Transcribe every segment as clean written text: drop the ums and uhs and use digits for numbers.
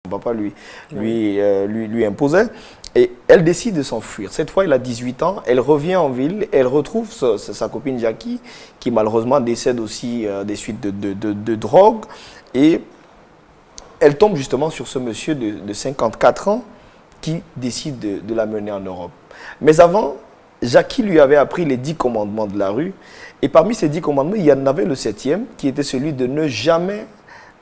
son papa lui imposait. Et elle décide de s'enfuir. Cette fois, elle a 18 ans, elle revient en ville, elle retrouve sa copine Jackie, qui malheureusement décède aussi des suites de drogue. Et elle tombe justement sur ce monsieur de 54 ans qui décide de la mener en Europe. Mais avant, Jackie lui avait appris les 10 commandements de la rue. Et parmi ces 10 commandements, il y en avait le 7e, qui était celui de ne jamais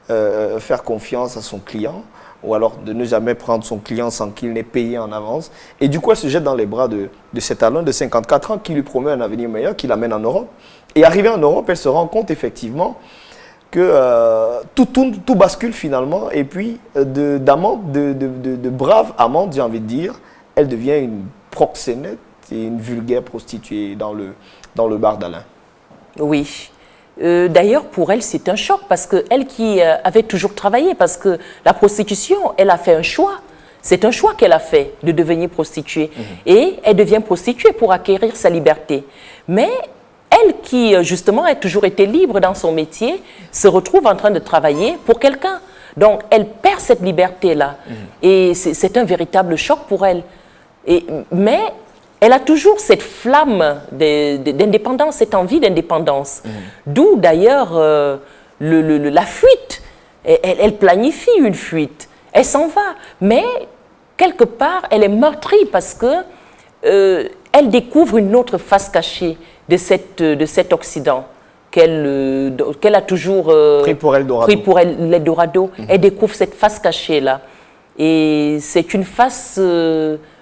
faire confiance à son client, ou alors de ne jamais prendre son client sans qu'il n'ait payé en avance. Et du coup, elle se jette dans les bras de cet Alain de 54 ans qui lui promet un avenir meilleur, qui l'amène en Europe. Et arrivée en Europe, elle se rend compte effectivement que tout bascule finalement. Et puis, d'amante, de brave amante, j'ai envie de dire, elle devient une proxénète et une vulgaire prostituée dans le bar d'Alain. Oui. D'ailleurs, pour elle, c'est un choc parce qu'elle qui avait toujours travaillé, parce que la prostitution, elle a fait un choix. C'est un choix qu'elle a fait de devenir prostituée. Et elle devient prostituée pour acquérir sa liberté. Mais elle qui, justement, a toujours été libre dans son métier, se retrouve en train de travailler pour quelqu'un. Donc, elle perd cette liberté-là. Et c'est un véritable choc pour elle. Mais elle a toujours cette flamme d'indépendance, cette envie d'indépendance. D'où d'ailleurs la fuite. Elle planifie une fuite. Elle s'en va. Mais quelque part, elle est meurtrie parce que elle découvre une autre face cachée de cet Occident qu'elle a toujours pris pour l'Eldorado. Elle découvre cette face cachée-là. Et c'est une face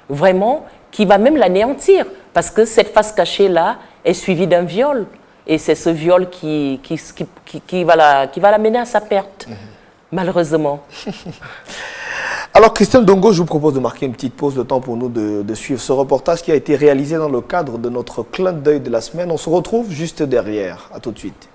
vraiment qui va même l'anéantir, parce que cette face cachée-là est suivie d'un viol. Et c'est ce viol qui va la mener à sa perte, malheureusement. Alors, Christelle Dongo, je vous propose de marquer une petite pause, le temps pour nous de suivre ce reportage qui a été réalisé dans le cadre de notre clin d'œil de la semaine. On se retrouve juste derrière. À tout de suite.